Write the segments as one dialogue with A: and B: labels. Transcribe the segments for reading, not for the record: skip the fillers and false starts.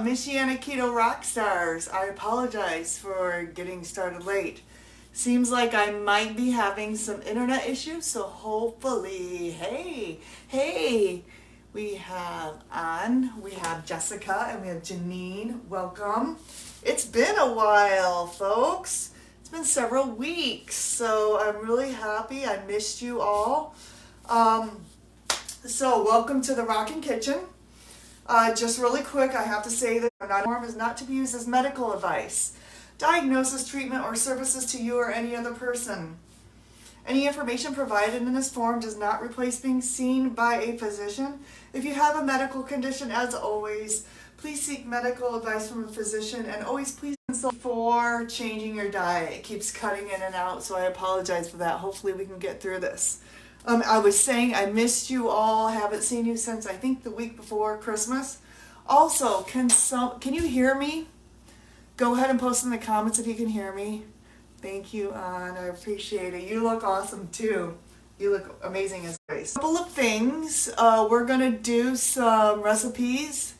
A: Michiana Keto rock stars. I apologize for getting started late. Seems like I might be having some internet issues, so hopefully, hey, we have Jessica, and we have Janine. Welcome. It's been a while, folks. It's been several weeks, so I'm really happy. I missed you all. So welcome to the Rockin' Kitchen. Just really quick, I have to say that the form is not to be used as medical advice, diagnosis, treatment, or services to you or any other person. Any information provided in this form does not replace being seen by a physician. If you have a medical condition, as always, please seek medical advice from a physician, and always please consult before changing your diet. It keeps cutting in and out, so I apologize for that. Hopefully we can get through this. I was saying I missed you all. Haven't seen you since I think the week before Christmas. Also, can you hear me? Go ahead and post in the comments if you can hear me. Thank you, Ann. I appreciate it. You look awesome too. You look amazing as always. A couple of things. We're gonna do some recipes.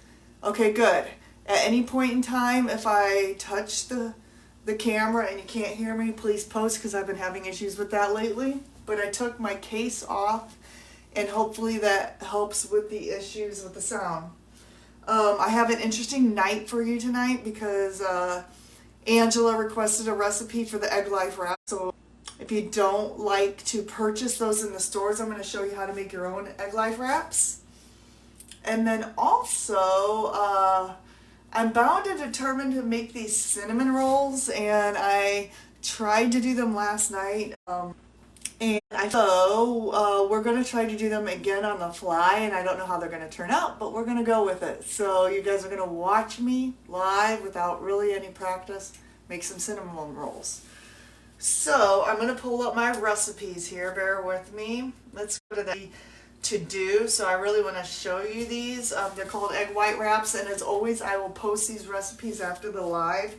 A: Okay, good. At any point in time, if I touch the camera and you can't hear me, please post, because I've been having issues with that lately. But I took my case off, and hopefully that helps with the issues with the sound. I have an interesting night for you tonight because Angela requested a recipe for the egg life wrap. So if you don't like to purchase those in the stores, I'm going to show you how to make your own egg life wraps. And then also, I'm bound and determined to make these cinnamon rolls, and I tried to do them last night. We're going to try to do them again on the fly, and I don't know how they're going to turn out, but we're going to go with it. So you guys are going to watch me live without really any practice make some cinnamon rolls. So I'm going to pull up my recipes here. Bear with me. Let's go to the to-do. So I really want to show you these. They're called egg white wraps, and as always, I will post these recipes after the live.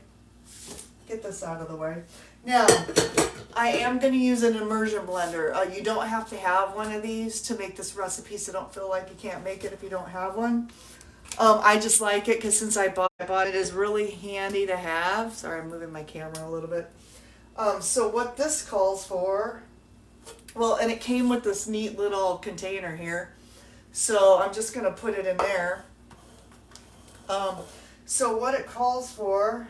A: Get this out of the way. Now, I am going to use an immersion blender. You don't have to have one of these to make this recipe, so don't feel like you can't make it if you don't have one. I just like it because since I bought it, is really handy to have. Sorry, I'm moving my camera a little bit. So what this calls for, well, and it came with this neat little container here. So I'm just going to put it in there. So what it calls for,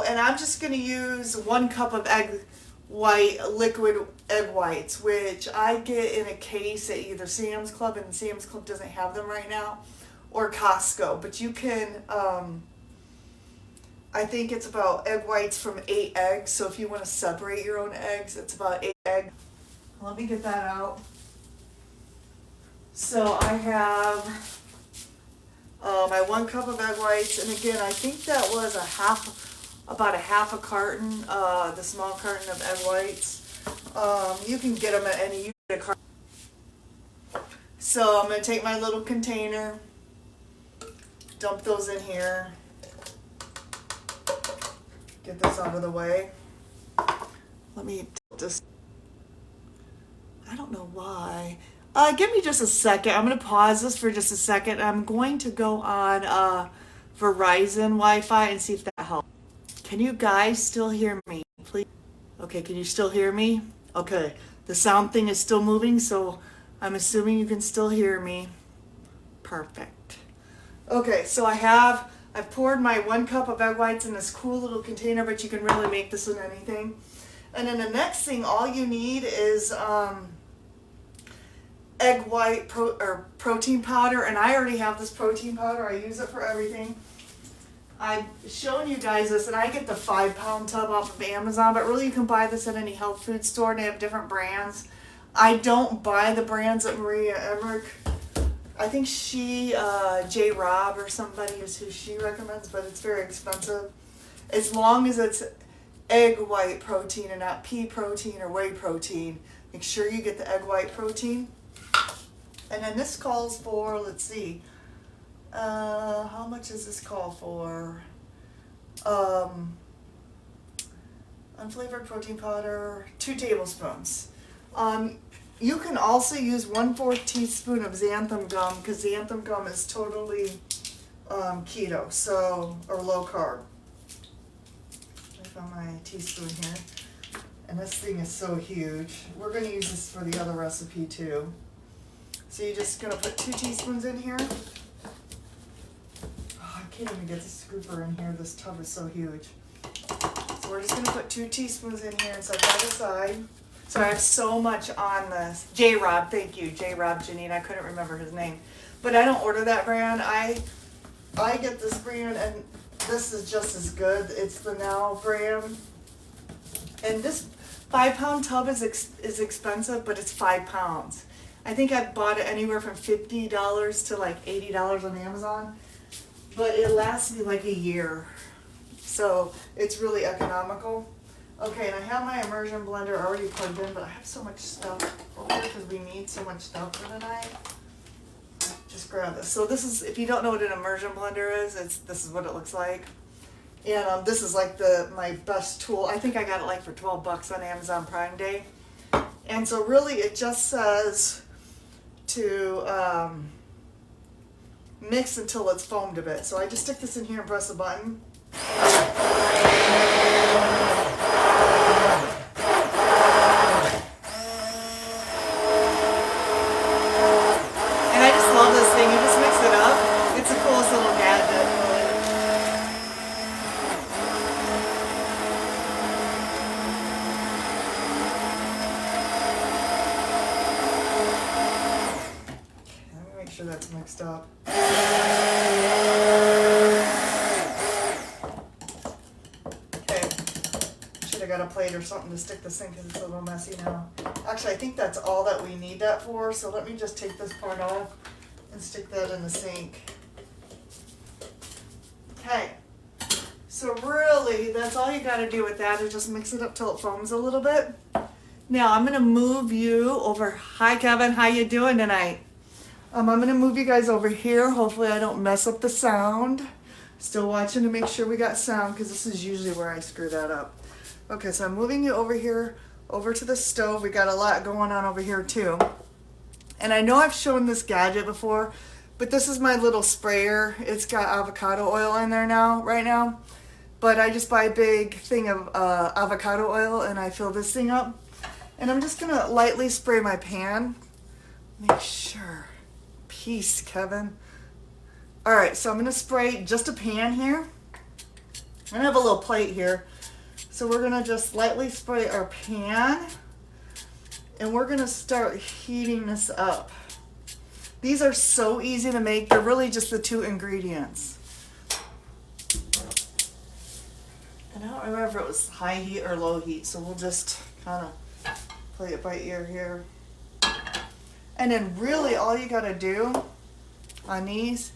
A: and I'm just going to use 1 cup of liquid egg whites, which I get in a case at either Sam's Club, and Sam's Club doesn't have them right now, or Costco. But you can, I think it's about egg whites from 8 eggs. So if you want to separate your own eggs, it's about 8 eggs. Let me get that out. So I have my 1 cup of egg whites, and again, I think that was about a half a carton, the small carton of egg whites. You can get them at any carton. So I'm going to take my little container, dump those in here, get this out of the way. Let me just, I don't know why. Give me just a second. I'm going to pause this for just a second. I'm going to go on Verizon Wi-Fi and see if that helps. Can you guys still hear me, please? Okay, can you still hear me? Okay, the sound thing is still moving, so I'm assuming you can still hear me. Perfect. Okay, so I've poured my 1 cup of egg whites in this cool little container, but you can really make this with anything. And then the next thing, all you need is egg white protein powder, and I already have this protein powder. I use it for everything. I've shown you guys this, and I get the 5-pound tub off of Amazon, but really you can buy this at any health food store, and they have different brands. I don't buy the brands that Maria Emmerich, I think she, J. Robb or somebody is who she recommends, but it's very expensive. As long as it's egg white protein and not pea protein or whey protein, make sure you get the egg white protein. And then this calls for, let's see, how much does this call for? Unflavored protein powder, 2 tablespoons. You can also use 1/4 teaspoon of xanthan gum, because xanthan gum is totally keto, so, or low carb. I found my teaspoon here. And this thing is so huge. We're going to use this for the other recipe too. So you're just going to put 2 teaspoons in here. Oh, I can't even get the scooper in here. This tub is so huge. So we're just going to put 2 teaspoons in here and set that aside. So I have so much on this. J-Rob, thank you. J-Rob, Janine. I couldn't remember his name. But I don't order that brand. I get this brand, and this is just as good. It's the Now brand. And this 5-pound tub is expensive, but it's 5 pounds. I think I've bought it anywhere from $50 to like $80 on Amazon. But it lasts me like a year. So it's really economical. Okay, and I have my immersion blender already plugged in, but I have so much stuff over here because we need so much stuff for tonight. Just grab this. So this is, if you don't know what an immersion blender is, this is what it looks like. And this is like my best tool. I think I got it like for 12 bucks on Amazon Prime Day. And so really it just says to mix until it's foamed a bit. So I just stick this in here and press the button. And I just love this thing. You just mix it up. It's the coolest little gadget. Let me make sure that's mixed up. I got a plate or something to stick this in because it's a little messy now. Actually, I think that's all that we need that for, so let me just take this part off and stick that in the sink. Okay, so really that's all you got to do with that is just mix it up till it foams a little bit. Now I'm going to move you over. Hi Kevin, how you doing tonight? I'm going to move you guys over here. Hopefully I don't mess up the sound. Still watching to make sure we got sound because this is usually where I screw that up. Okay, so I'm moving you over here, over to the stove. We got a lot going on over here too. And I know I've shown this gadget before, but this is my little sprayer. It's got avocado oil in there right now. But I just buy a big thing of avocado oil and I fill this thing up. And I'm just gonna lightly spray my pan. Make sure. Peace, Kevin. All right, so I'm gonna spray just a pan here. I have a little plate here. So we're gonna just lightly spray our pan and we're gonna start heating this up. These are so easy to make. They're really just the 2 ingredients. And I don't remember if it was high heat or low heat, so we'll just kind of play it by ear here. And then really all you gotta do on these,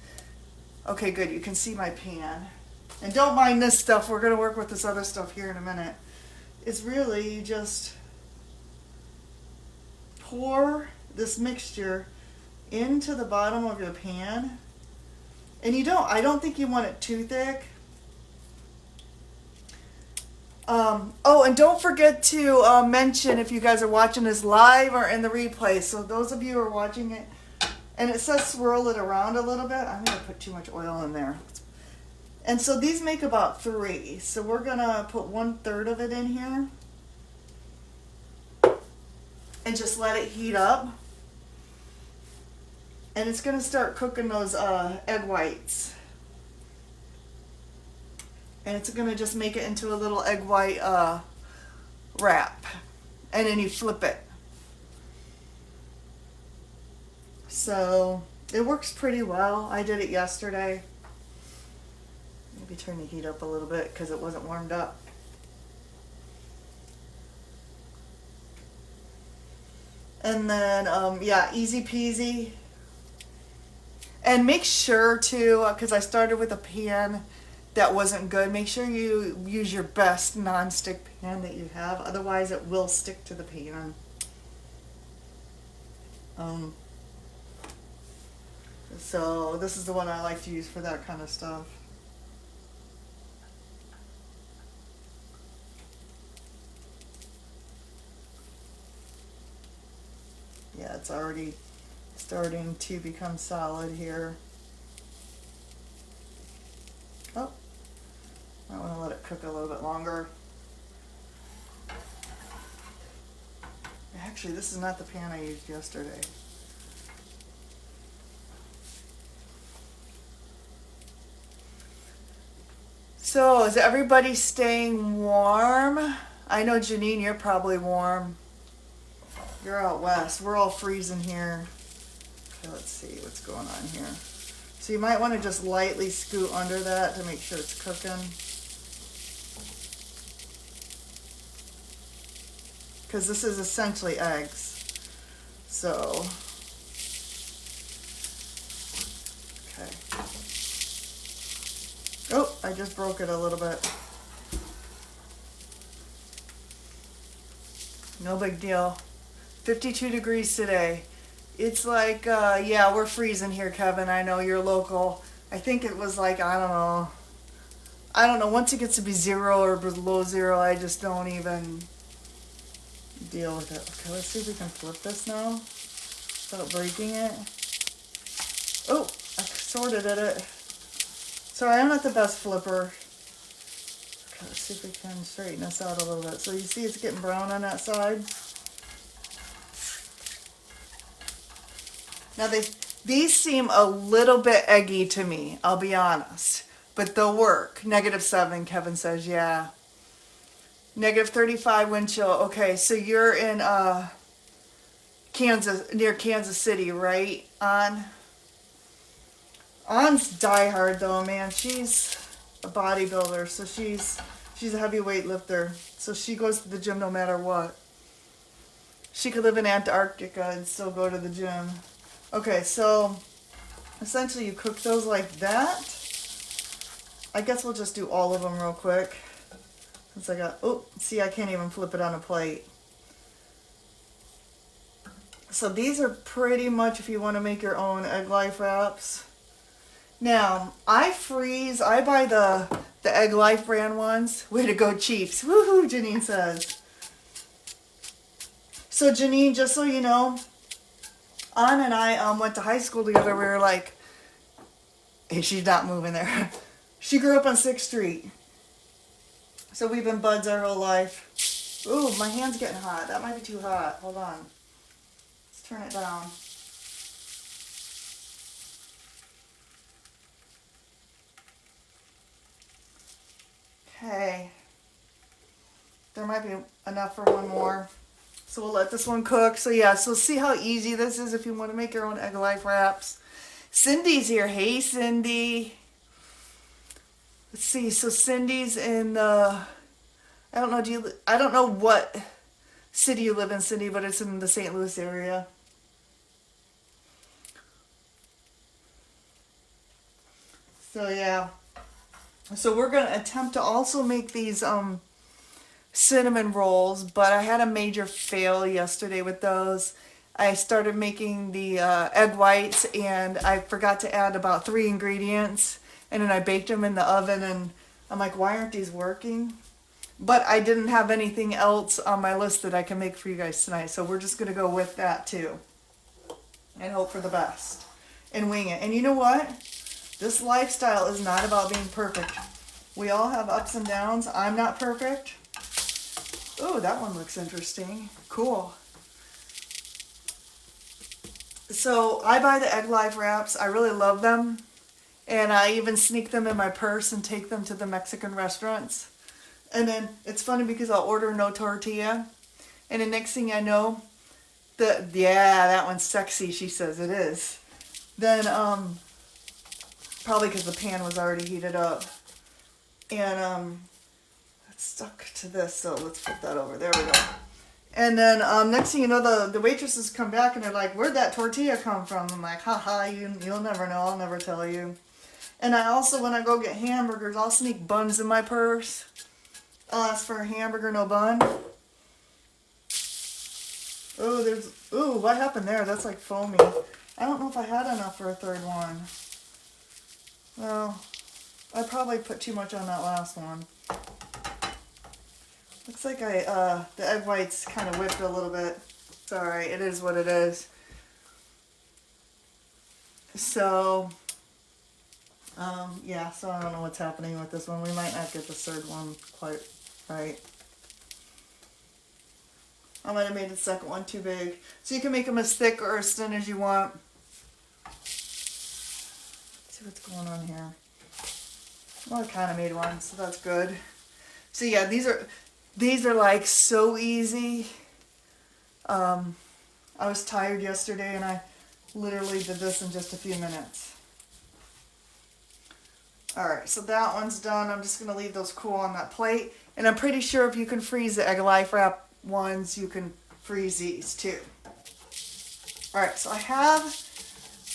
A: okay good, you can see my pan. And don't mind this stuff, we're going to work with this other stuff here in a minute. It's really, you just pour this mixture into the bottom of your pan. And I don't think you want it too thick. Oh, and don't forget to mention if you guys are watching this live or in the replay. So those of you who are watching it, and it says swirl it around a little bit. I'm going to put too much oil in there. And so these make about 3. So we're going to put 1/3 of it in here. And just let it heat up. And it's going to start cooking those egg whites. And it's going to just make it into a little egg white wrap. And then you flip it. So it works pretty well. I did it yesterday. Maybe turn the heat up a little bit because it wasn't warmed up. And then, yeah, easy peasy. And make sure to, because I started with a pan that wasn't good, make sure you use your best non-stick pan that you have. Otherwise, it will stick to the pan. So this is the one I like to use for that kind of stuff. Yeah, it's already starting to become solid here. Oh, I want to let it cook a little bit longer. Actually, this is not the pan I used yesterday. So, is everybody staying warm? I know, Janine, you're probably warm. You're out west. We're all freezing here. Okay, let's see what's going on here. So you might want to just lightly scoot under that to make sure it's cooking. Because this is essentially eggs. So, okay. Oh, I just broke it a little bit. No big deal. 52 degrees today. It's like, yeah, we're freezing here, Kevin. I know you're local. I think it was like, I don't know. Once it gets to be 0 or below 0, I just don't even deal with it. Okay, let's see if we can flip this now without breaking it. Oh, I sorted it. Sorry, I'm not the best flipper. Okay, let's see if we can straighten this out a little bit. So you see it's getting brown on that side. Now these seem a little bit eggy to me, I'll be honest. But they'll work. -7, Kevin says, yeah. -35 wind chill. Okay, so you're in Kansas, near Kansas City, right? On's diehard though, man. She's a bodybuilder, so she's a heavyweight lifter. So she goes to the gym no matter what. She could live in Antarctica and still go to the gym. Okay, so essentially you cook those like that. I guess we'll just do all of them real quick. Since I got, oh, see, I can't even flip it on a plate. So these are pretty much if you want to make your own egg life wraps. Now, I buy the Egg Life brand ones. Way to go, Chiefs. Woohoo, Janine says. So Janine, just so you know, Ann and I went to high school together. We were like, hey, she's not moving there. She grew up on 6th Street. So we've been buds our whole life. Ooh, my hand's getting hot. That might be too hot. Hold on. Let's turn it down. Okay. There might be enough for one more. So we'll let this one cook. So yeah, so see how easy this is if you want to make your own Egg Life wraps. Cindy's here. Hey, Cindy. Let's see. So Cindy's in the, I don't know, I don't know what city you live in, Cindy, but it's in the St. Louis area. So yeah. So we're going to attempt to also make these cinnamon rolls, but I had a major fail yesterday with those. I started making the egg whites and I forgot to add about 3 ingredients, and then I baked them in the oven and I'm like, why aren't these working? But I didn't have anything else on my list that I can make for you guys tonight, so we're just going to go with that too and hope for the best and wing it. And you know what? This lifestyle is not about being perfect. We all have ups and downs. I'm not perfect. Oh, that one looks interesting. Cool. So I buy the Egg Life wraps. I really love them. And I even sneak them in my purse and take them to the Mexican restaurants. And then it's funny because I'll order no tortilla. And the next thing I know, yeah, that one's sexy, she says it is. Then, probably because the pan was already heated up. And, it's stuck to this, so let's put that over. There we go. And then, next thing you know, the waitresses come back and they're like, where'd that tortilla come from? I'm like, haha, you'll never know. I'll never tell you. And I also, when I go get hamburgers, I'll sneak buns in my purse. I'll ask for a hamburger, no bun. Oh, what happened there? That's like foamy. I don't know if I had enough for a third one. Well, I probably put too much on that last one. Looks like the egg whites kind of whipped a little bit. It's all right. It is what it is. So, yeah, so I don't know what's happening with this one. We might not get the third one quite right. I might have made the second one too big. So you can make them as thick or as thin as you want. Let's see what's going on here. Well, I kind of made one, so that's good. So yeah, these are like so easy. I was tired yesterday and I literally did this in just a few minutes. Alright, so that one's done. I'm just going to leave those cool on that plate. And I'm pretty sure if you can freeze the egg life wrap ones, you can freeze these too. Alright, so I have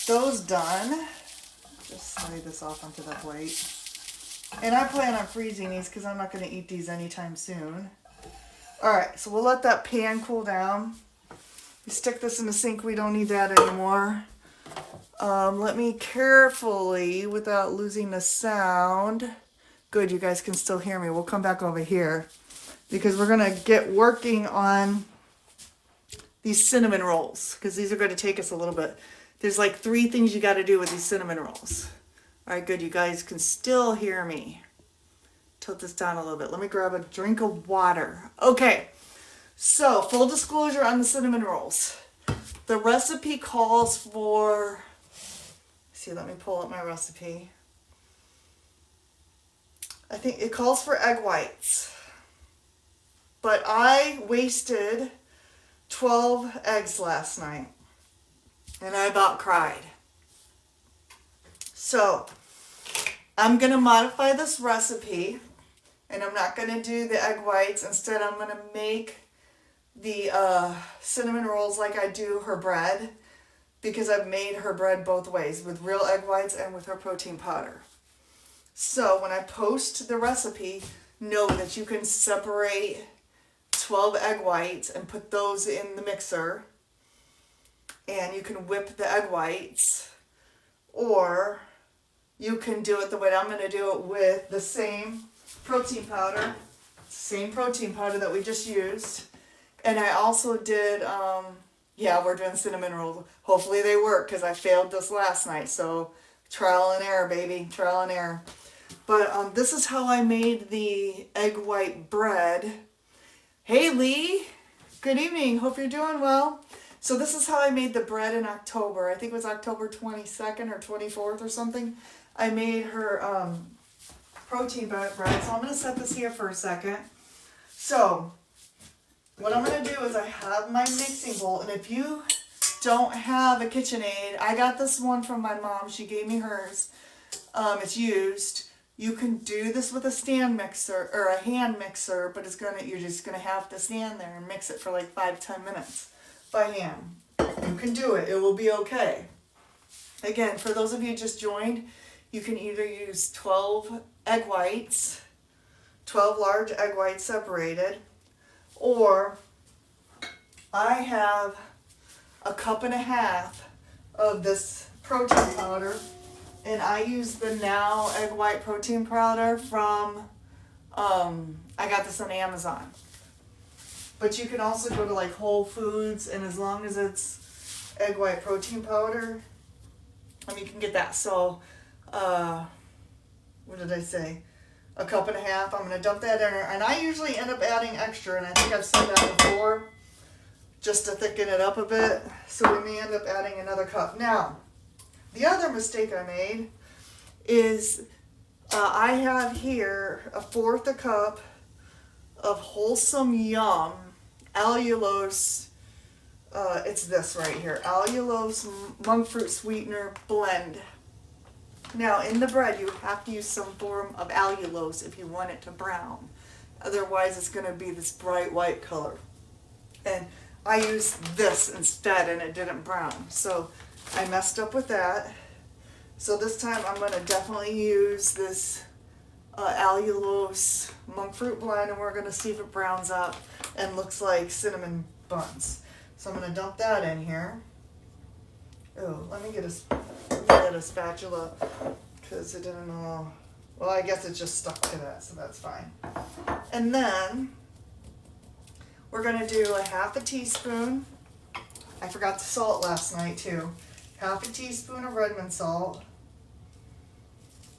A: those done. Just slide this off onto that plate. And I plan on freezing these because I'm not going to eat these anytime soon. Alright, so we'll let that pan cool down. We stick this in the sink. We don't need that anymore. Let me carefully, without losing the sound. Good, you guys can still hear me. We'll come back over here because we're going to get working on these cinnamon rolls because these are going to take us a little bit. There's like 3 things you got to do with these cinnamon rolls. All right, good. You guys can still hear me. Tilt this down a little bit. Let me grab a drink of water. Okay, so full disclosure on the cinnamon rolls. The recipe calls for, see, let me pull up my recipe. I think it calls for egg whites. But I wasted 12 eggs last night. And I about cried. So, I'm going to modify this recipe. And I'm not going to do the egg whites. Instead, I'm going to make the cinnamon rolls like I do her bread. Because I've made her bread both ways. With real egg whites and with her protein powder. So, when I post the recipe, know that you can separate 12 egg whites and put those in the mixer. And you can whip the egg whites. Or you can do it the way I'm going to do it with the same protein powder. Same protein powder that we just used. And I also did, yeah, we're doing cinnamon rolls. Hopefully they work because I failed this last night. So trial and error, baby. Trial and error. But this is how I made the egg white bread. Hey, Lee. Good evening. Hope you're doing well. So this is how I made the bread in October. I think it was October 22nd or 24th or something. I made her protein bread. So I'm going to set this here for a second. So what I'm going to do is I have my mixing bowl. And if you don't have a KitchenAid, I got this one from my mom. She gave me hers. It's used. You can do this with a stand mixer or a hand mixer, but you're just gonna have to stand there and mix it for like 5-10 minutes by hand. You can do it. It will be okay. Again, for those of you who just joined, you can either use 12 egg whites, 12 large egg whites separated, or I have a cup and a half of this protein powder. And I use the Now Egg White Protein Powder from, I got this on Amazon. But you can also go to like Whole Foods, and as long as it's egg white protein powder, you can get that. So, what did I say? A cup and a half. I'm going to dump that in there. And I usually end up adding extra, and I think I've said that before, just to thicken it up a bit. So we may end up adding another cup. Now, the other mistake I made is I have here 1/4 a cup of Wholesome Yum allulose. It's this right here, allulose monk fruit sweetener blend. Now in the bread you have to use some form of allulose if you want it to brown. Otherwise it's going to be this bright white color. And I used this instead and it didn't brown. So I messed up with that. So this time I'm going to definitely use this allulose monk fruit blend, and we're going to see if it browns up and looks like cinnamon buns. So I'm going to dump that in here. Oh, let me get a spatula because it didn't all, well, I guess it just stuck to that, so that's fine. And then we're going to do a 1/2 teaspoon I forgot the salt last night too. Half a teaspoon of Redmond salt.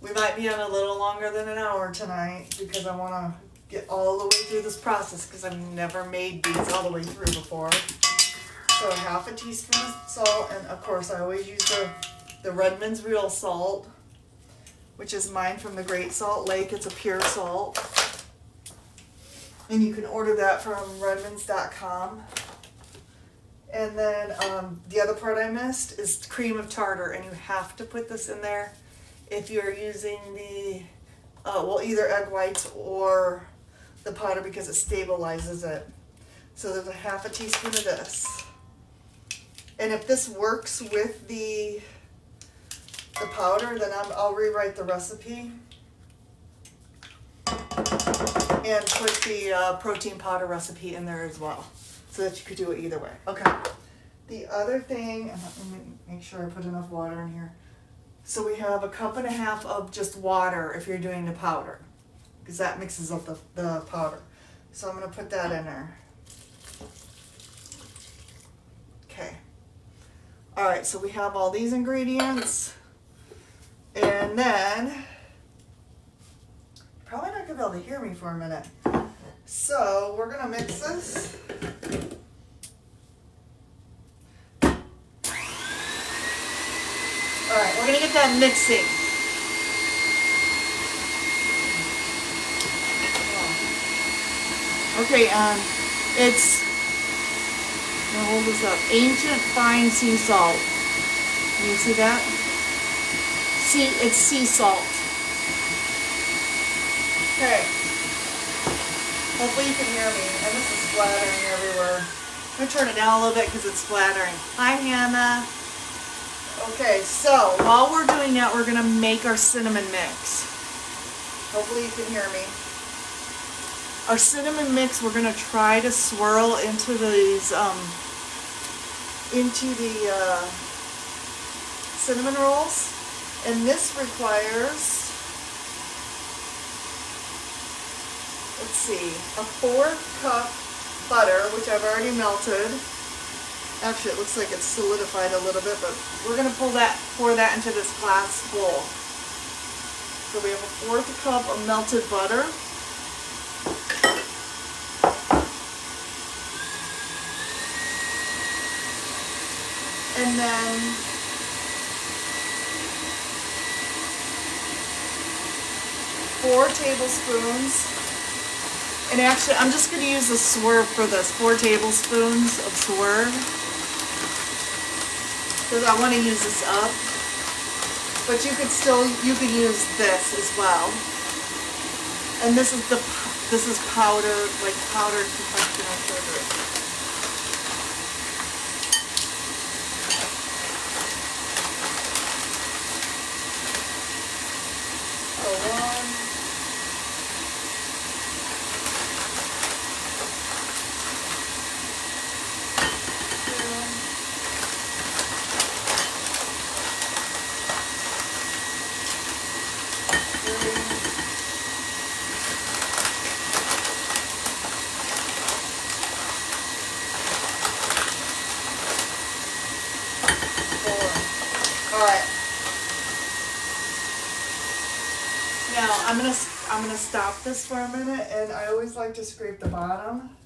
A: We might be on a little longer than an hour tonight because I want to get all the way through this process because I've never made these all the way through before. So half a teaspoon of salt, and of course I always use the Redmond's real salt, which is mine from the Great Salt Lake. It's a pure salt. And you can order that from redmonds.com. And then the other part I missed is cream of tartar, and you have to put this in there if you're using the, either egg whites or the powder because it stabilizes it. So there's a half a teaspoon of this. And if this works with the powder, then I'll rewrite the recipe and put the protein powder recipe in there as well, so that you could do it either way. Okay. The other thing, let me make sure I put enough water in here. So we have a cup and a half of just water if you're doing the powder, because that mixes up the powder. So I'm going to put that in there. Okay. All right, so we have all these ingredients. And then, you're probably not going to be able to hear me for a minute. So we're going to mix this. All right, we're going to get that mixing. Okay, it's, I'm going to hold this up, ancient fine sea salt. Can you see that? It's sea salt. Okay. Hopefully you can hear me. And this is splattering everywhere. I'm going to turn it down a little bit because it's splattering. Hi, Hannah. Okay, so while we're doing that, we're going to make our cinnamon mix. Hopefully you can hear me. Our cinnamon mix, we're going to try to swirl into these, cinnamon rolls. And this requires, let's see, a 4th cup butter, which I've already melted. Actually, it looks like it's solidified a little bit, but we're going to pour that into this glass bowl. So we have a 4th cup of melted butter. And then 4 tablespoons, and actually I'm just going to use the swerve for this, 4 tablespoons of swerve, because I want to use this up, but you could use this as well. And this is powdered, like powdered confectioner sugar. I'm gonna stop this for a minute, and I always like to scrape the bottom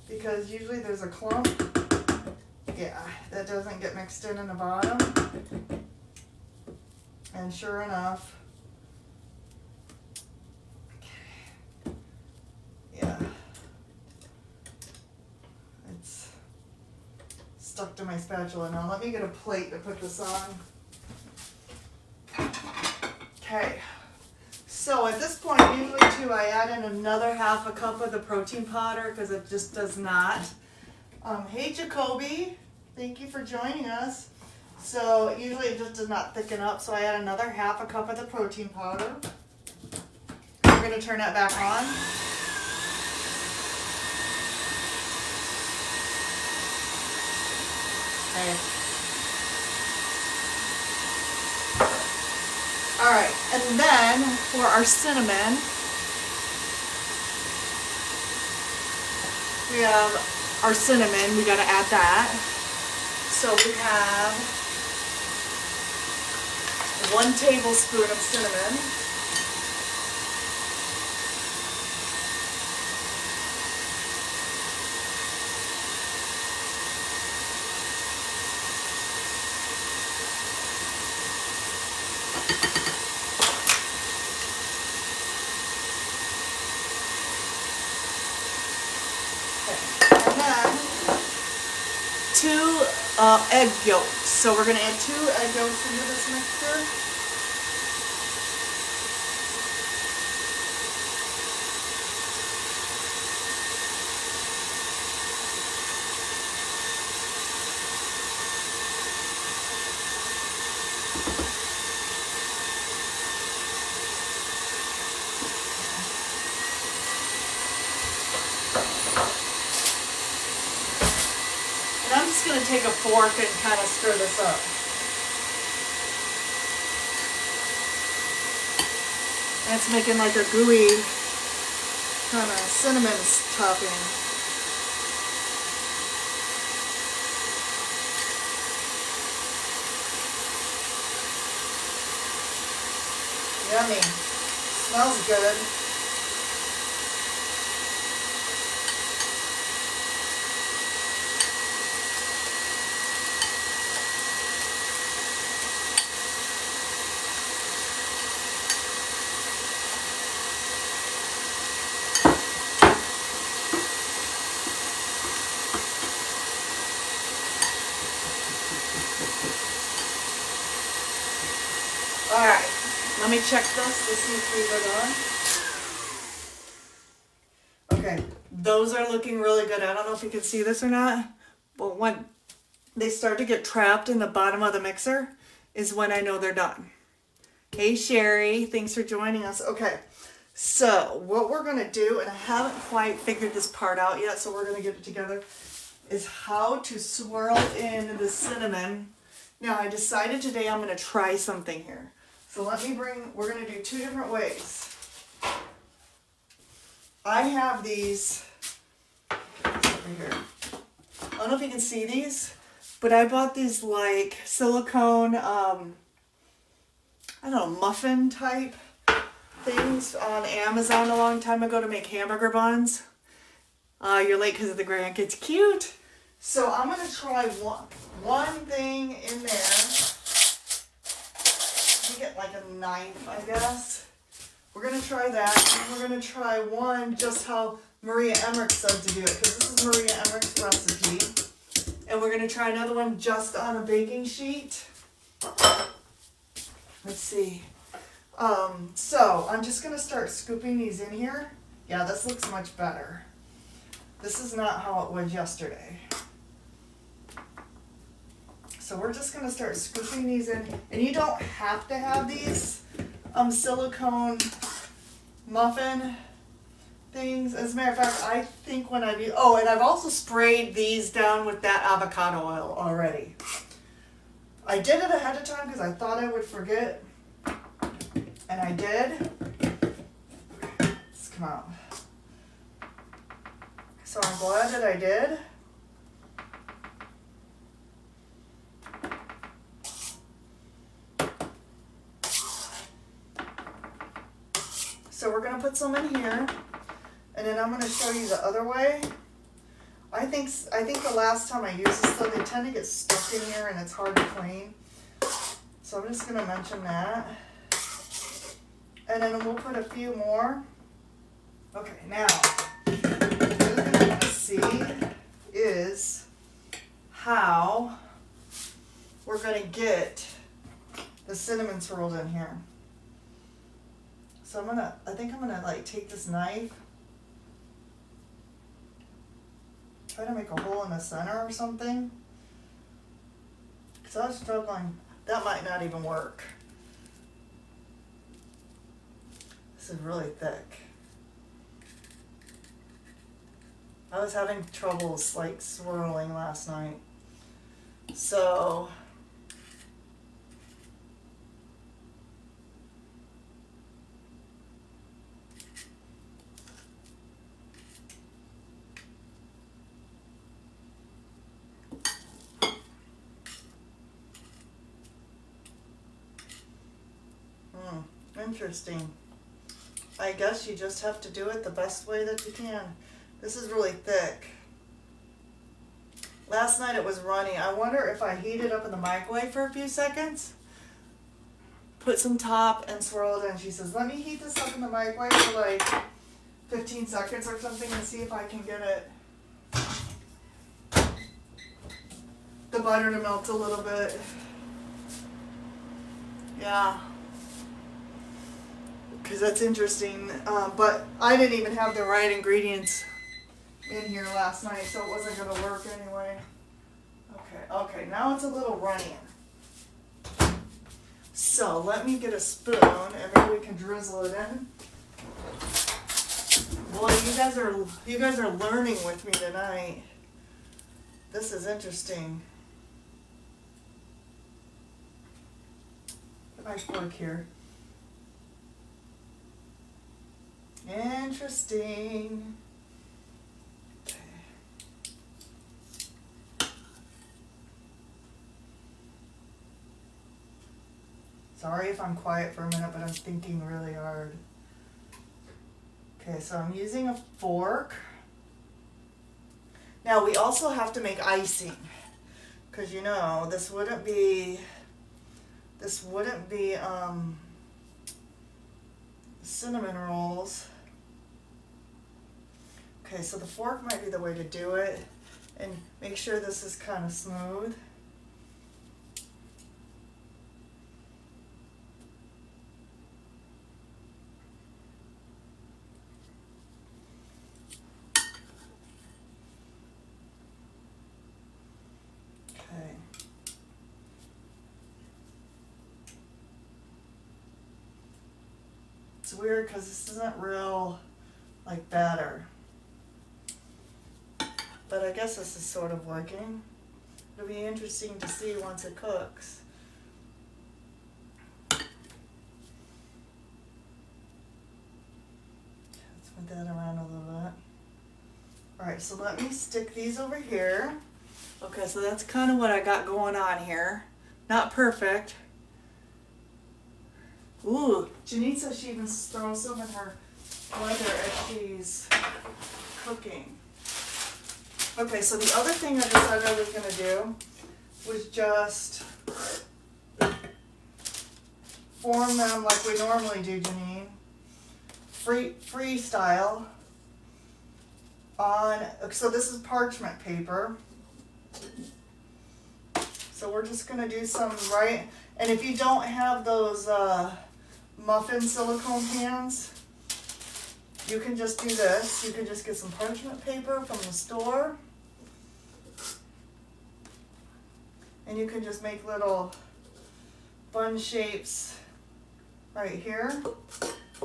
A: because usually there's a clump. Yeah, that doesn't get mixed in the bottom. And sure enough, yeah, it's stuck to my spatula now. Let me get a plate to put this on. Okay, so at this point, usually too, I add in another half a cup of the protein powder because it just does not. Hey Jacoby, thank you for joining us. So usually it just does not thicken up, so I add another half a cup of the protein powder. We're going to turn that back on. Okay. Alright, and then for our cinnamon, we have our cinnamon. We got to add that. So we have 1 tablespoon of cinnamon. And then 2 egg yolks. So we're going to add 2 egg yolks into this mixture. I'm just going to take a fork and kind of stir this up. And it's making like a gooey kind of cinnamon topping. Yummy. Smells good. Alright, let me check this to see if these are done. Okay, those are looking really good. I don't know if you can see this or not, but when they start to get trapped in the bottom of the mixer is when I know they're done. Hey Sherry, thanks for joining us. Okay, so what we're going to do, and I haven't quite figured this part out yet, so we're going to get it together, is how to swirl in the cinnamon. Now I decided today I'm going to try something here. So we're going to do 2 different ways. I have these over here. I don't know if you can see these, but I bought these like silicone, I don't know, muffin type things on Amazon a long time ago to make hamburger buns. You're late because of the grandkids. Cute. So I'm going to try one thing in there. Get like a knife, I guess. We're going to try that. And we're going to try one just how Maria Emmerich said to do it, because this is Maria Emmerich's recipe. And we're going to try another one just on a baking sheet. Let's see. So I'm just going to start scooping these in here. Yeah, this looks much better. This is not how it was yesterday. So we're just going to start scooping these in. And you don't have to have these silicone muffin things. As a matter of fact, I think when and I've also sprayed these down with that avocado oil already. I did it ahead of time because I thought I would forget. And I did. Let's come out. So I'm glad that I did. So we're going to put some in here, and then I'm going to show you the other way. I think the last time I used this, though, they tend to get stuck in here and it's hard to clean. So I'm just going to mention that. And then we'll put a few more. Okay, now, the other thing I want to see is how we're going to get the cinnamon swirls in here. So I think I'm gonna like take this knife, try to make a hole in the center or something. Cause I was struggling, that might not even work. This is really thick. I was having troubles like swirling last night. So Interesting. I guess you just have to do it the best way that you can. This is really thick. Last night it was runny. I wonder if I heat it up in the microwave for a few seconds, put some top and swirl it in. She says, let me heat this up in the microwave for like 15 seconds or something and see if I can get it, the butter to melt a little bit. Yeah. Because that's interesting. But I didn't even have the right ingredients in here last night, so it wasn't going to work anyway. Okay, now it's a little runny. So let me get a spoon and maybe we can drizzle it in. Boy, you guys are learning with me tonight. This is interesting. Get my fork here. Interesting. Okay. Sorry if I'm quiet for a minute, but I'm thinking really hard. Okay, so I'm using a fork. Now we also have to make icing, because you know this wouldn't be cinnamon rolls. Okay, so the fork might be the way to do it, and make sure this is kind of smooth. Okay. It's weird because this isn't real like batter. But I guess this is sort of working. It'll be interesting to see once it cooks. Let's move that around a little bit. Alright, so let me stick these over here. Okay, so that's kind of what I got going on here. Not perfect. Ooh, Janine says she even throws some in her blender as she's cooking. Okay, so the other thing I decided I was going to do was just form them like we normally do, Janine. Freestyle on, so this is parchment paper. So we're just going to do some right, and if you don't have those muffin silicone pans, you can just do this. You can just get some parchment paper from the store, and you can just make little bun shapes right here.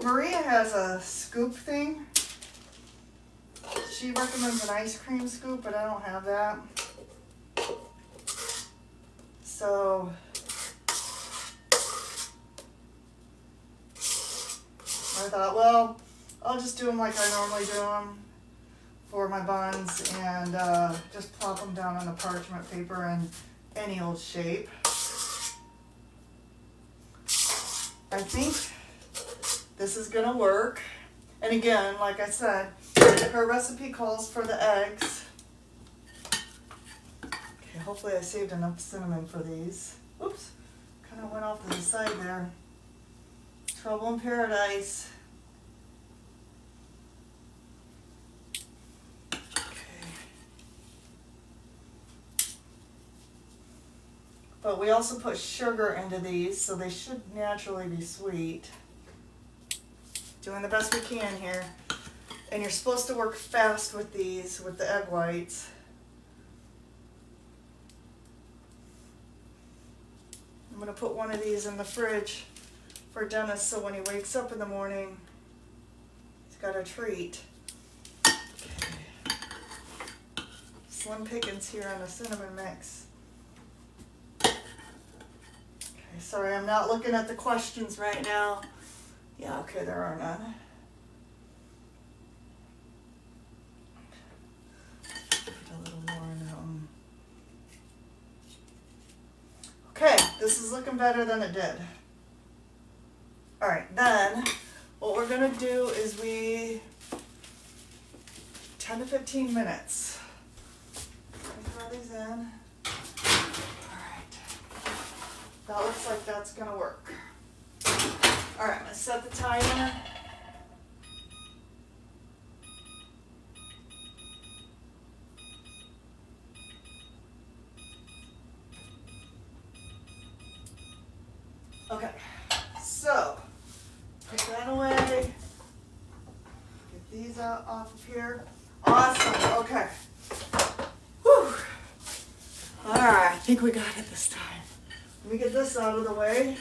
A: Maria has a scoop thing. She recommends an ice cream scoop, but I don't have that. So I thought, well, I'll just do them like I normally do them for my buns, and just plop them down on the parchment paper in any old shape. I think this is gonna work. And again, like I said, her recipe calls for the eggs. Okay, hopefully I saved enough cinnamon for these. Oops, kind of went off to the side there. Trouble in paradise. But we also put sugar into these, so they should naturally be sweet. Doing the best we can here. And you're supposed to work fast with these, with the egg whites. I'm going to put one of these in the fridge for Dennis, so when he wakes up in the morning, he's got a treat. Okay. Slim pickings here on the cinnamon mix. Sorry, I'm not looking at the questions right now. Yeah, okay, there are none. Put a little more in them. Okay, this is looking better than it did. All right, then what we're gonna do is 10 to 15 minutes. Let me throw these in. All right, that looks like that's gonna work. All right, I'm gonna set the timer. Okay, so put that away. Get these out off of here. Awesome. Okay. Whew. All right, I think we got it this time. Let me get this out of the way.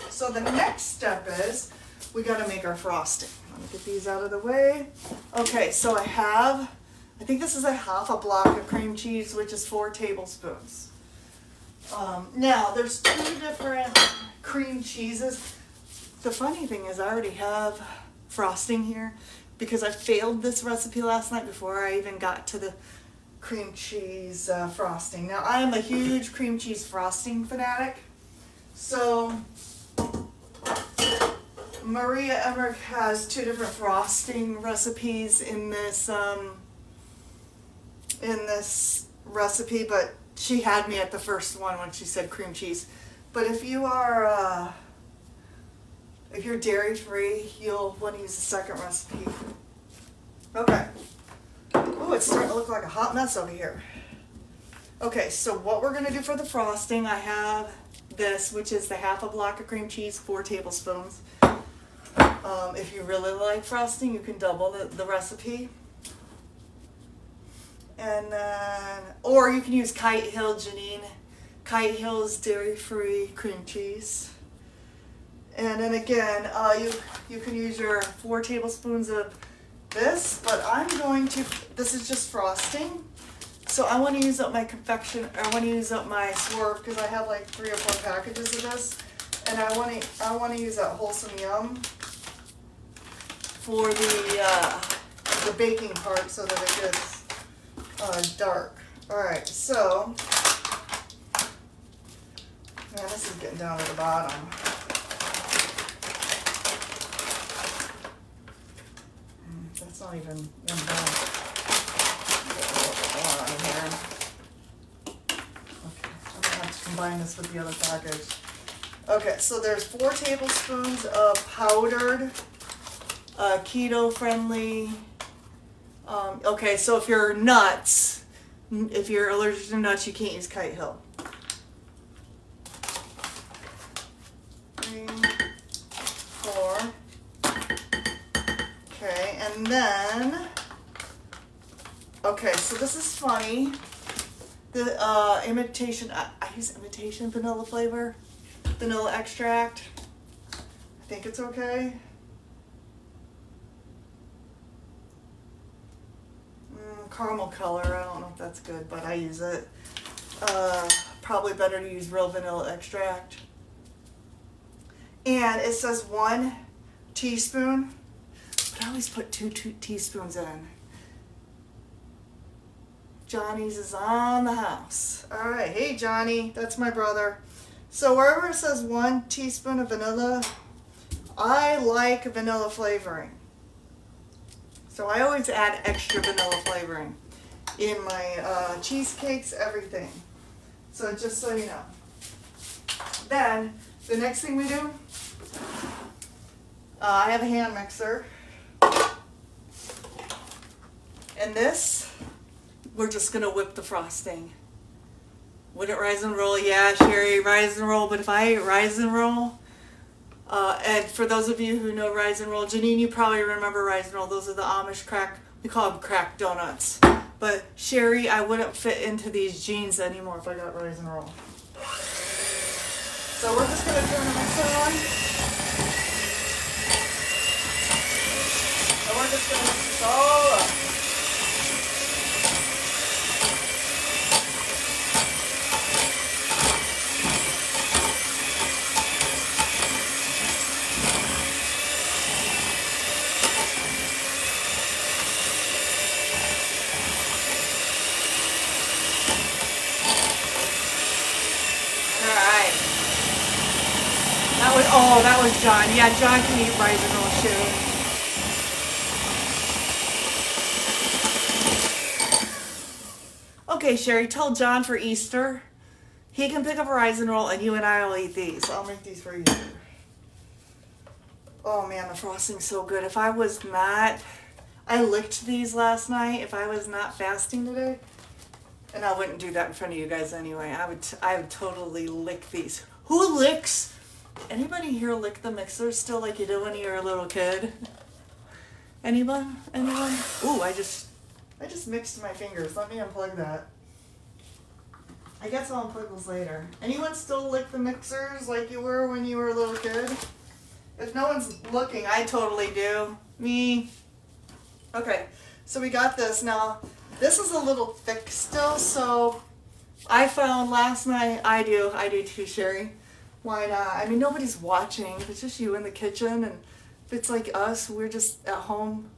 A: So the next step is we got to make our frosting. Let me get these out of the way. Okay, so I think this is a half a block of cream cheese, which is 4 tablespoons. Now, there's 2 different cream cheeses. The funny thing is I already have frosting here because I failed this recipe last night before I even got to the cream cheese frosting. Now, I am a huge cream cheese frosting fanatic. So, Maria Emmerich has 2 different frosting recipes in this recipe, but she had me at the first one when she said cream cheese. But if you are, if you're dairy free, you'll want to use the second recipe. Okay. Oh, it's starting to look like a hot mess over here. Okay, so what we're going to do for the frosting, I have this, which is the half a block of cream cheese, 4 tablespoons. If you really like frosting, you can double the recipe. And then, or you can use Kite Hill, Janine. Kite Hill's dairy-free cream cheese. And then again, you can use your 4 tablespoons of this, but I'm going to, this is just frosting. So I want to use up my I want to use up my Swerve because I have like 3 or 4 packages of this. And I want to use that Wholesome Yum for the baking part so that it gets dark. Alright, so, man, this is getting down to the bottom. That's not even one bag. Okay, I'm gonna have to combine this with the other package. Okay, so there's 4 tablespoons of powdered, keto friendly. Okay, so if you're nuts, if you're allergic to nuts, you can't use Kite Hill. 3, 4. Okay, and then, okay, so this is funny. The imitation, I use imitation vanilla flavor, vanilla extract. I think it's okay. Caramel color, I don't know if that's good, but I use it. Probably better to use real vanilla extract. And it says 1 teaspoon, but I always put 2 teaspoons in. Johnny's is on the house. All right, hey Johnny, that's my brother. So wherever it says 1 teaspoon of vanilla, I like vanilla flavoring. So I always add extra vanilla flavoring in my cheesecakes, everything. So just so you know. Then, the next thing we do, I have a hand mixer. And this, we're just going to whip the frosting. Would it rise and roll? Yeah, Sherry, rise and roll. But if I rise and roll, and for those of you who know Rise and Roll, Janine, you probably remember Rise and Roll. Those are the Amish crack, we call them crack donuts. But Sherry, I wouldn't fit into these jeans anymore if I got Rise and Roll. So we're just going to turn the mixer on. And we're just going to mix this all up. Now with Oh, that was John. Yeah, John can eat raisin rolls too. Okay, Sherry, tell John for Easter he can pick up a raisin roll and you and I will eat these. I'll make these for you. Oh man, the frosting's so good. If I was not, I licked these last night. If I was not fasting today, and I wouldn't do that in front of you guys anyway, I would totally lick these. Who licks? Anybody here lick the mixer still like you did when you were a little kid? Anyone? Anyone? Ooh, I just mixed my fingers. Let me unplug that. I guess I'll unplug those later. Anyone still lick the mixers like you were when you were a little kid? If no one's looking, I totally do. Me. Okay, so we got this. Now, this is a little thick still, so I found last night, I do too, Sherry. Why not? I mean, nobody's watching. If it's just you in the kitchen, and if it's like us, we're just at home,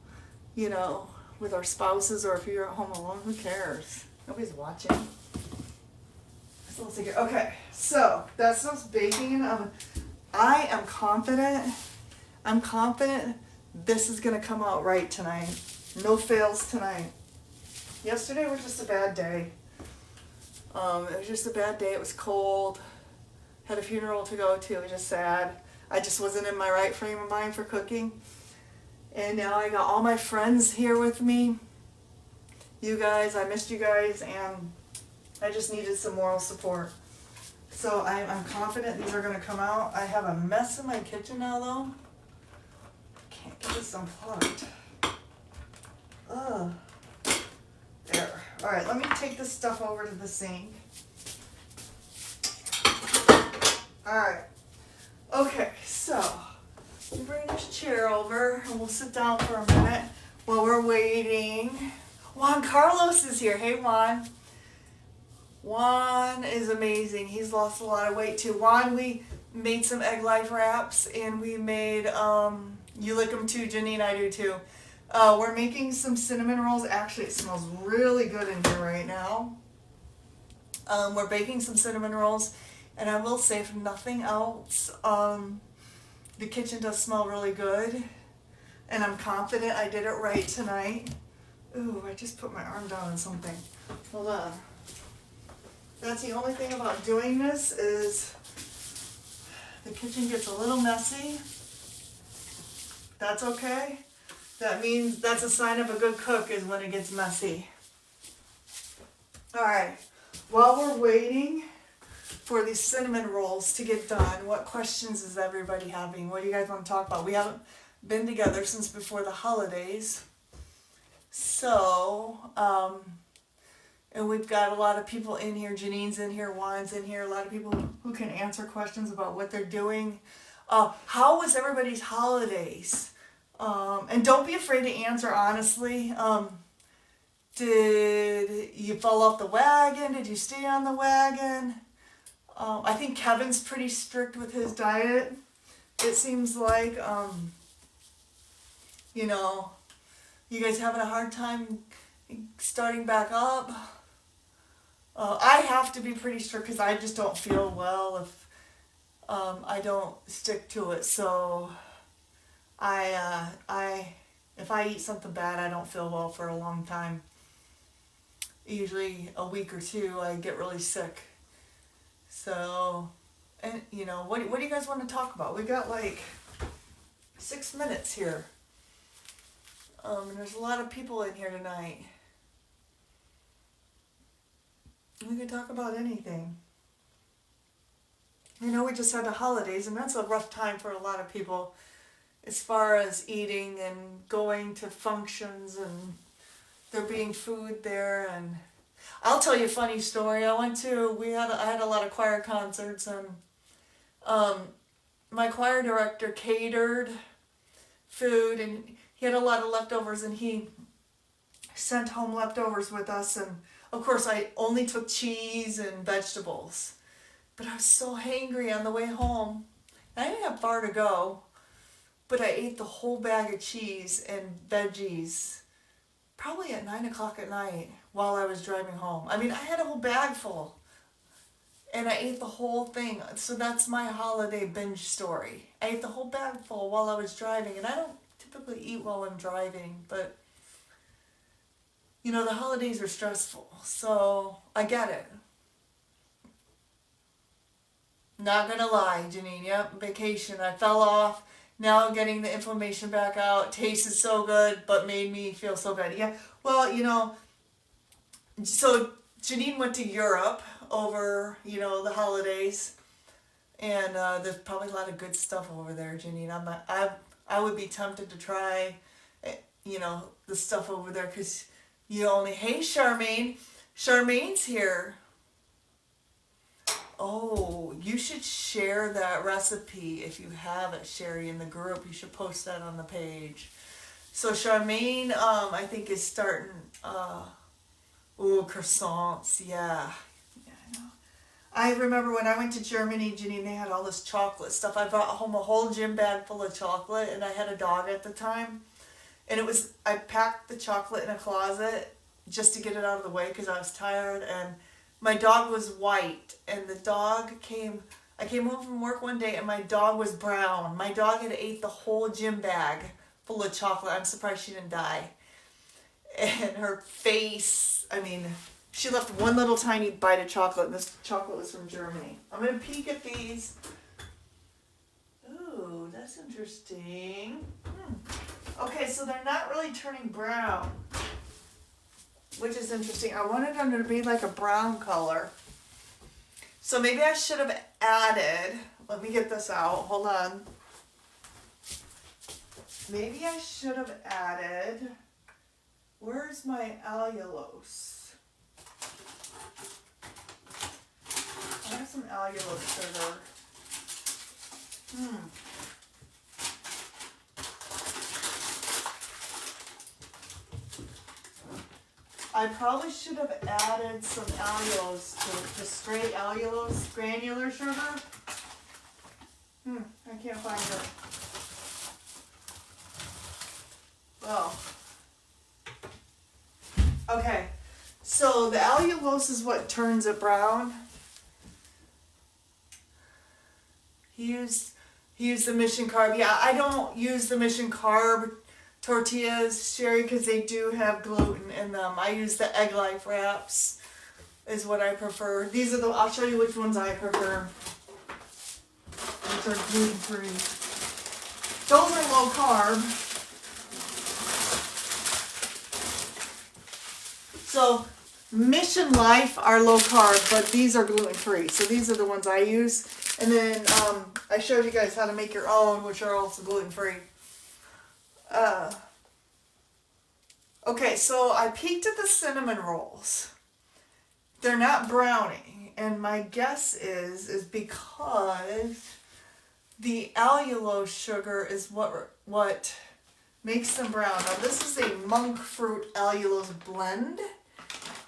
A: you know, with our spouses, or if you're at home alone, who cares? Nobody's watching. So let's take it. Okay, so that stuff's baking in the oven. I am confident. I'm confident this is gonna come out right tonight. No fails tonight. Yesterday was just a bad day. It was just a bad day. It was cold. Had a funeral to go to. It was just sad. I just wasn't in my right frame of mind for cooking. And now I got all my friends here with me. You guys, I missed you guys, and I just needed some moral support. So I'm confident these are going to come out. I have a mess in my kitchen now, though. Can't get this unplugged. Ugh. There. All right, let me take this stuff over to the sink. All right. Okay, so we'll bring this chair over and we'll sit down for a minute while we're waiting. Juan Carlos is here. Hey, Juan. Juan is amazing. He's lost a lot of weight too. Juan, we made some egg life wraps, and we made, you lick them too, Janine, I do too. We're making some cinnamon rolls. Actually, it smells really good in here right now. We're baking some cinnamon rolls, and I will say, if nothing else, the kitchen does smell really good, and I'm confident I did it right tonight. Ooh, I just put my arm down on something. Hold on. That's the only thing about doing this is the kitchen gets a little messy. That's okay. That means that's a sign of a good cook is when it gets messy. All right, while we're waiting for these cinnamon rolls to get done, what questions is everybody having? What do you guys want to talk about? We haven't been together since before the holidays. So, and we've got a lot of people in here. Janine's in here, Juan's in here. A lot of people who can answer questions about what they're doing. How was everybody's holidays? And don't be afraid to answer honestly. Did you fall off the wagon? Did you stay on the wagon? I think Kevin's pretty strict with his diet. It seems like, you know, you guys having a hard time starting back up. I have to be pretty strict because I just don't feel well if I don't stick to it. So if I eat something bad, I don't feel well for a long time. Usually a week or two, I get really sick. So, and you know, what do you guys want to talk about? We got like 6 minutes here. And there's a lot of people in here tonight. We can talk about anything. You know, we just had the holidays, and that's a rough time for a lot of people as far as eating and going to functions and there being food there. And I'll tell you a funny story. I had a lot of choir concerts, and my choir director catered food, and he had a lot of leftovers, and he sent home leftovers with us. And of course, I only took cheese and vegetables, but I was so hangry on the way home. I didn't have far to go, but I ate the whole bag of cheese and veggies probably at 9 o'clock at night while I was driving home. I mean, I had a whole bag full. and I ate the whole thing. So that's my holiday binge story. I ate the whole bag full while I was driving, and I don't typically eat while I'm driving, but you know, the holidays are stressful, so I get it. Not gonna lie, Janine, yep, vacation. I fell off. Now I'm getting the inflammation back out. Tasted so good, but made me feel so bad. Yeah, well, you know, so Janine went to Europe over, you know, the holidays, and there's probably a lot of good stuff over there, Janine. I would be tempted to try, you know, the stuff over there because you only. Hey, Charmaine, Charmaine's here. Oh, you should share that recipe if you have it, Sherry, in the group. You should post that on the page. So Charmaine, I think is starting. Ooh, croissants, yeah. Yeah, I know. I remember when I went to Germany, Janine, they had all this chocolate stuff. I brought home a whole gym bag full of chocolate, and I had a dog at the time. And I packed the chocolate in a closet just to get it out of the way because I was tired. And my dog was white, and I came home from work one day, and my dog was brown. My dog had ate the whole gym bag full of chocolate. I'm surprised she didn't die. And her face, I mean, she left one little tiny bite of chocolate, and this chocolate was from Germany. I'm going to peek at these. Ooh, that's interesting. Okay, so they're not really turning brown, which is interesting. I wanted them to be like a brown color. So maybe I should have added, let me get this out, hold on. Maybe I should have added, where's my allulose? I have some allulose sugar. I probably should have added some allulose to it, just straight allulose, granular sugar. I can't find it. Oh. Okay, so the allulose is what turns it brown. He used the Mission Carb. Yeah, I don't use the Mission Carb tortillas, Sherry, because they do have gluten in them. I use the Egg Life wraps is what I prefer. These are I'll show you which ones I prefer. These are gluten-free. Those are low carb. So Mission Life are low carb, but these are gluten-free. So these are the ones I use. And then I showed you guys how to make your own, which are also gluten-free. Okay, so I peeked at the cinnamon rolls. They're not browning, and my guess is because the allulose sugar is what makes them brown. Now this is a monk fruit allulose blend,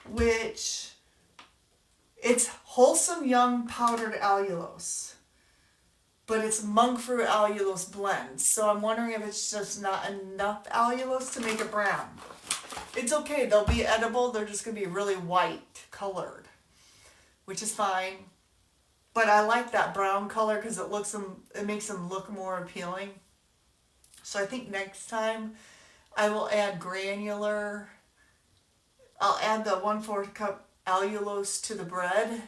A: which it's wholesome young powdered allulose, but it's monk fruit allulose blend. So I'm wondering if it's just not enough allulose to make it brown. It's okay, they'll be edible, they're just going to be really white colored, which is fine. But I like that brown color because it makes them look more appealing. So I think next time I will add granular, I'll add the 1/4 cup allulose to the bread.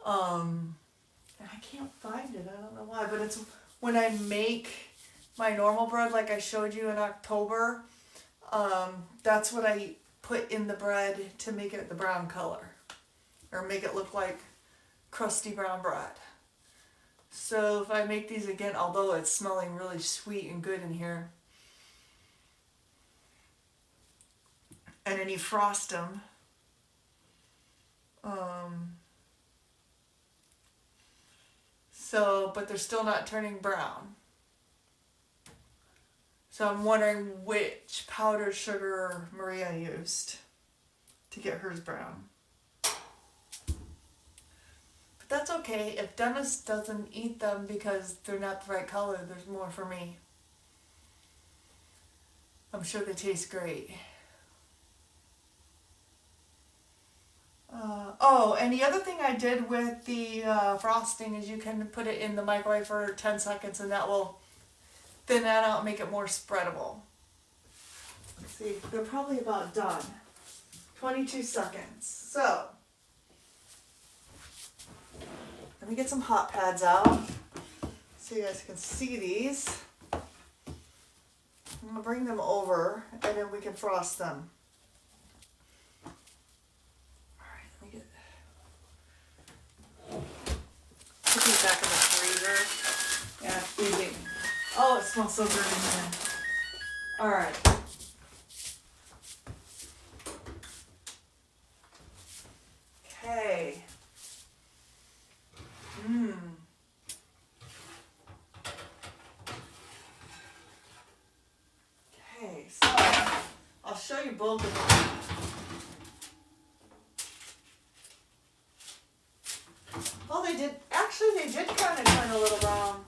A: And I can't find it, I don't know why, but it's when I make my normal bread like I showed you in October. That's what I put in the bread to make it the brown color, or make it look like crusty brown bread. So if I make these again, although it's smelling really sweet and good in here, and then you frost them. But they're still not turning brown. So I'm wondering which powdered sugar Maria used to get hers brown. But that's okay. If Dennis doesn't eat them because they're not the right color, there's more for me. I'm sure they taste great. Oh, and the other thing I did with the frosting is you can put it in the microwave for 10 seconds and that will thin that out and make it more spreadable. Let's see, they're probably about done. 22 seconds. So, let me get some hot pads out so you guys can see these. I'm going to bring them over and then we can frost them. Alright, let me put these back in the freezer. Yeah, easy. Oh, it smells so good in here. Alright. Okay. Okay, so I'll show you both of them. Oh, they did kind of turn a little brown.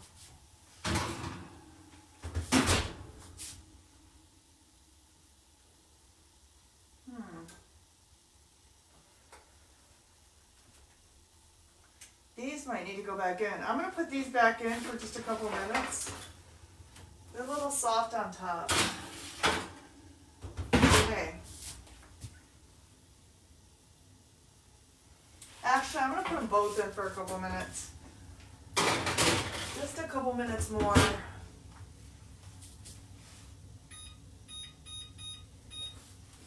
A: These might need to go back in. I'm going to put these back in for just a couple minutes. They're a little soft on top. Okay. Actually, I'm going to put them both in for a couple minutes. Just a couple minutes more.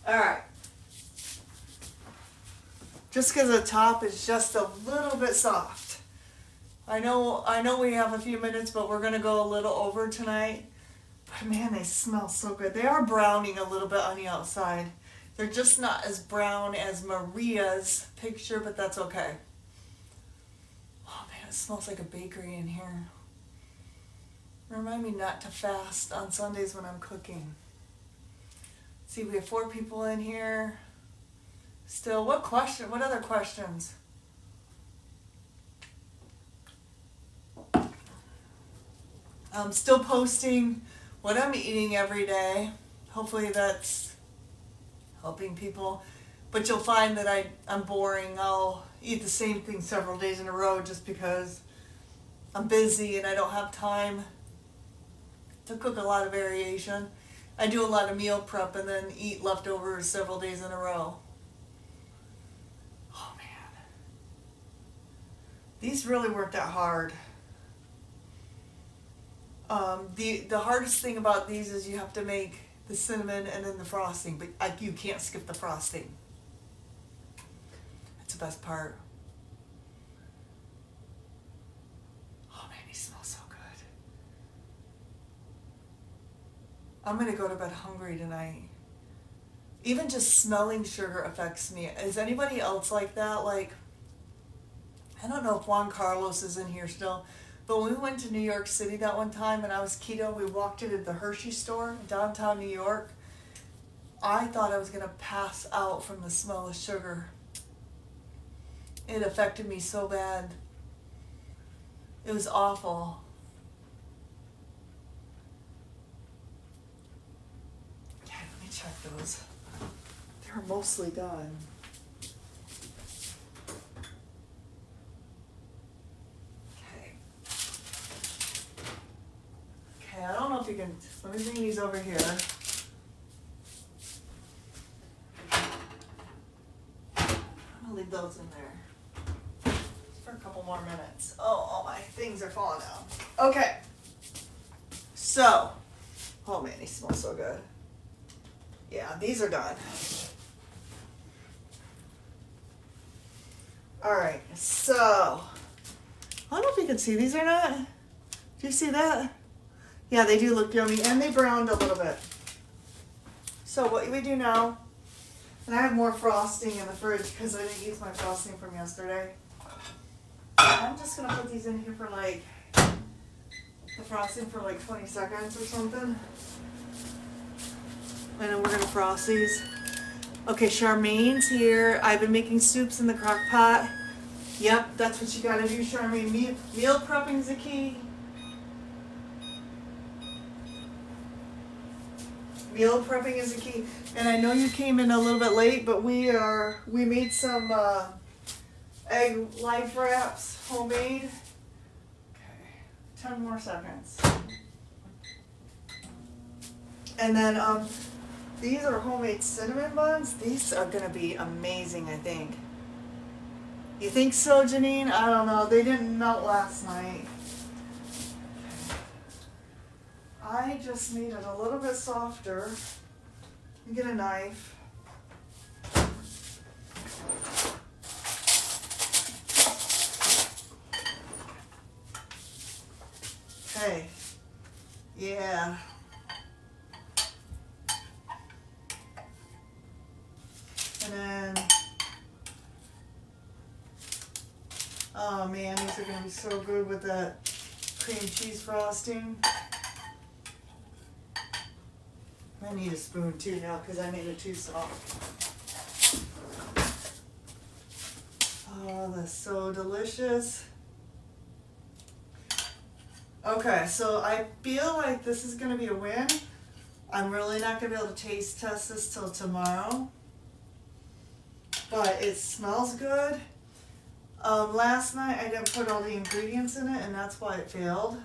A: Alright. Just because the top is just a little bit soft. I know we have a few minutes, but we're going to go a little over tonight. But man, they smell so good. They are browning a little bit on the outside. They're just not as brown as Maria's picture, but that's okay. Oh man, it smells like a bakery in here. Remind me not to fast on Sundays when I'm cooking. See, we have 4 people in here. Still, what other questions? I'm still posting what I'm eating every day. Hopefully that's helping people. But you'll find that I'm boring. I'll eat the same thing several days in a row just because I'm busy and I don't have time to cook a lot of variation. I do a lot of meal prep and then eat leftovers several days in a row. Oh man. These really worked out hard. The hardest thing about these is you have to make the cinnamon and then the frosting, but you can't skip the frosting. That's the best part. Oh man, he smells so good. I'm gonna go to bed hungry tonight. Even just smelling sugar affects me. Is anybody else like that? Like, I don't know if Juan Carlos is in here still, but when we went to New York City that one time and I was keto, we walked into the Hershey store in downtown New York. I thought I was going to pass out from the smell of sugar. It affected me so bad. It was awful. Okay, let me check those. They're mostly done. I don't know if you can, let me bring these over here. I'm gonna leave those in there for a couple more minutes. Oh, all my things are falling out. Okay. So, oh man, these smell so good. Yeah, these are done. Alright, so, I don't know if you can see these or not. Do you see that? Yeah, they do look yummy, and they browned a little bit. So what we do now, and I have more frosting in the fridge because I didn't use my frosting from yesterday. I'm just going to put these in here for like, the frosting for like 20 seconds or something. And then we're going to frost these. Okay, Charmaine's here. I've been making soups in the crock pot. Yep, that's what you got to do, Charmaine. Meal prepping is the key. Meal prepping is the key. And I know you came in a little bit late, but we made some egg life wraps, homemade. Okay, 10 more seconds. And then these are homemade cinnamon buns. These are gonna be amazing, I think. You think so, Janine? I don't know. They didn't melt last night. I just made it a little bit softer. You get a knife. Okay. Yeah. And then, oh man, these are gonna be so good with that cream cheese frosting. I need a spoon too now because I made it too soft. Oh, that's so delicious. Okay, so I feel like this is gonna be a win. I'm really not gonna be able to taste test this till tomorrow, but it smells good. Last night I didn't put all the ingredients in it, and that's why it failed.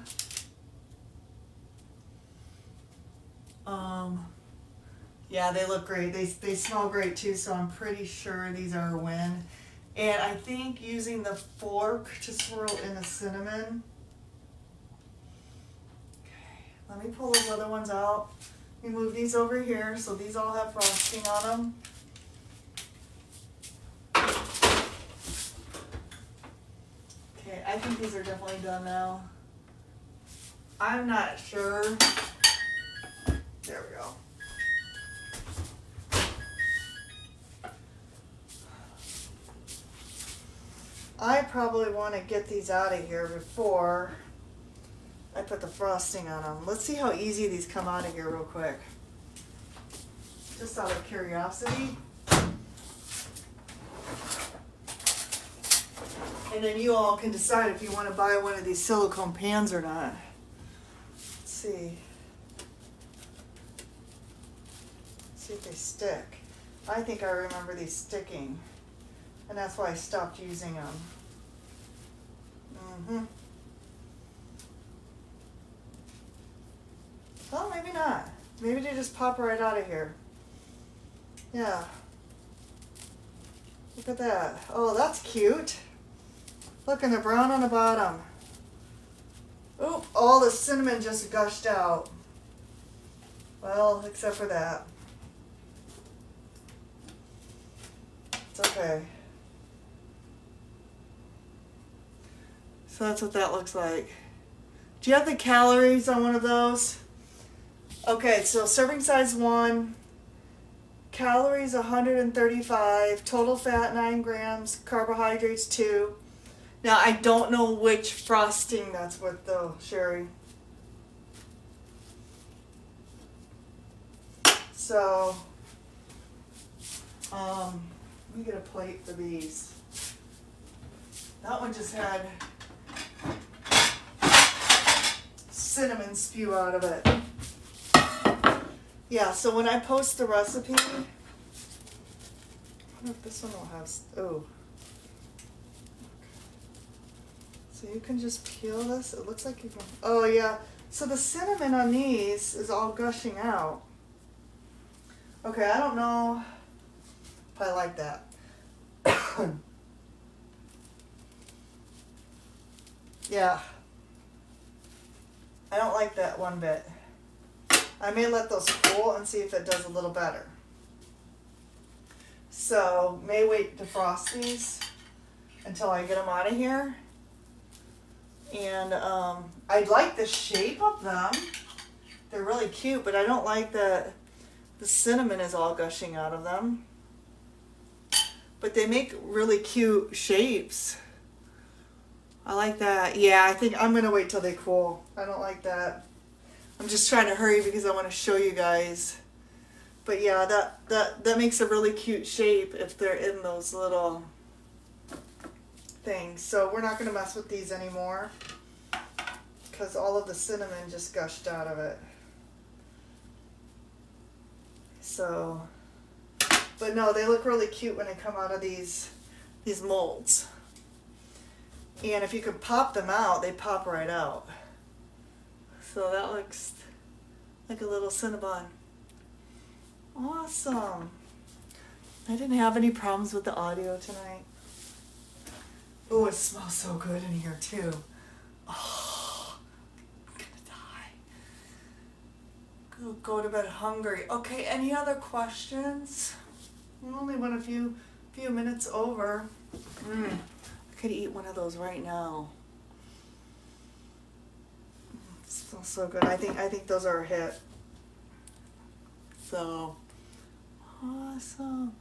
A: Yeah, they look great. They smell great too, so I'm pretty sure these are a win. And I think using the fork to swirl in the cinnamon. Okay, let me pull those other ones out. Let me move these over here so these all have frosting on them. Okay, I think these are definitely done now. I'm not sure. There we go. I probably want to get these out of here before I put the frosting on them. Let's see how easy these come out of here real quick. Just out of curiosity. And then you all can decide if you want to buy one of these silicone pans or not. Let's see. Let's see if they stick. I think I remember these sticking. And that's why I stopped using them. Well, maybe not. Maybe they just pop right out of here. Yeah. Look at that. Oh, that's cute. Look, and they're brown on the bottom. Oop, all the cinnamon just gushed out. Well, except for that. It's okay. So that's what that looks like. Do you have the calories on one of those? Okay, so serving size 1, calories 135, total fat 9 grams, carbohydrates 2. Now I don't know which frosting that's with though, Sherry. So, let me get a plate for these. That one just had cinnamon spew out of it. Yeah, so when I post the recipe, I wonder if this one will have, oh. So you can just peel this. It looks like you can, oh yeah. So the cinnamon on these is all gushing out. Okay, I don't know if I like that. Yeah. I don't like that one bit. I may let those cool and see if it does a little better. So, may wait to frost these until I get them out of here. And I like the shape of them. They're really cute, but I don't like that the cinnamon is all gushing out of them. But they make really cute shapes. I like that. Yeah, I think I'm going to wait till they cool. I don't like that. I'm just trying to hurry because I want to show you guys. But yeah, that makes a really cute shape if they're in those little things. So we're not going to mess with these anymore because all of the cinnamon just gushed out of it. So, but no, they look really cute when they come out of these molds. And if you could pop them out, they pop right out. So that looks like a little Cinnabon. Awesome. I didn't have any problems with the audio tonight. Oh, it smells so good in here too. Oh, I'm gonna die. Go to bed hungry. Okay, any other questions? We only went a few minutes over. I could eat one of those right now. It smells so good. I think those are a hit. So awesome.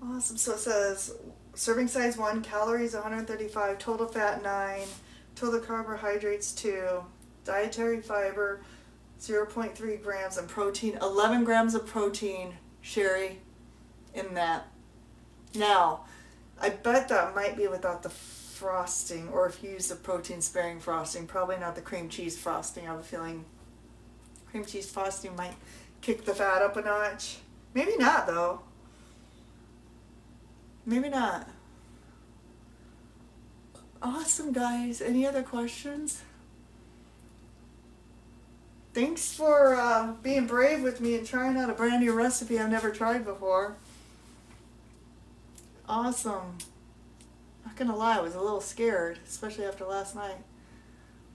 A: Awesome. So it says serving size 1, calories 135, total fat 9, total carbohydrates 2, dietary fiber 0.3 grams, and protein 11 grams of protein, Sherry, in that. Now, I bet that might be without the frosting, or if you use the protein sparing frosting, probably not the cream cheese frosting. I have a feeling cream cheese frosting might kick the fat up a notch. Maybe not though. Maybe not. Awesome, guys. Any other questions? Thanks for being brave with me and trying out a brand new recipe I've never tried before. Awesome. Not gonna lie, I was a little scared, especially after last night.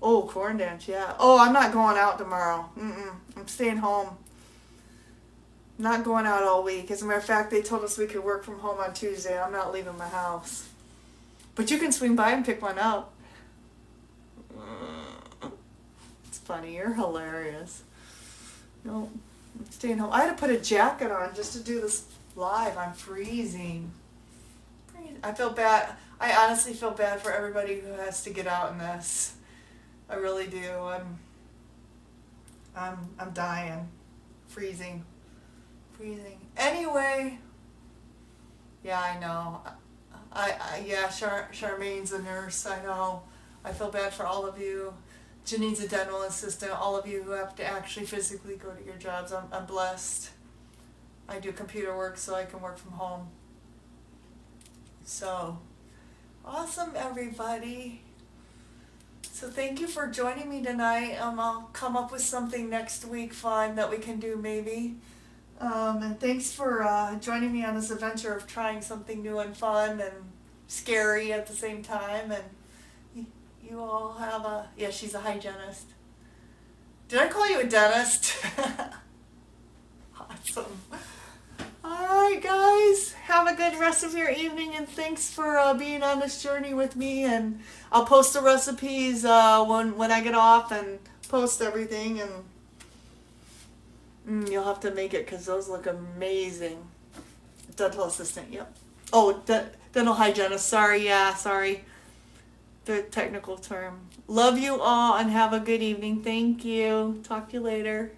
A: Oh, corn dance, yeah. Oh, I'm not going out tomorrow. I'm staying home. Not going out all week. As a matter of fact, they told us we could work from home on Tuesday. I'm not leaving my house. But you can swing by and pick one up. It's funny. You're hilarious. No, I'm staying home. I had to put a jacket on just to do this live. I'm freezing. I feel bad. I honestly feel bad for everybody who has to get out in this. I really do. I'm dying. Freezing. Anyway, yeah, I know. Yeah, Charmaine's a nurse. I know. I feel bad for all of you. Janine's a dental assistant. All of you who have to actually physically go to your jobs. I'm blessed. I do computer work, so I can work from home. So, awesome, everybody. So thank you for joining me tonight. I'll come up with something next week fun that we can do maybe. And thanks for joining me on this adventure of trying something new and fun and scary at the same time. And you all have a... Yeah, she's a hygienist. Did I call you a dentist? Awesome. Alright, guys. Have a good rest of your evening, and thanks for being on this journey with me. And I'll post the recipes when I get off and post everything. And you'll have to make it because those look amazing. Dental assistant, yep. Oh, dental hygienist. Sorry, the technical term. Love you all and have a good evening. Thank you. Talk to you later.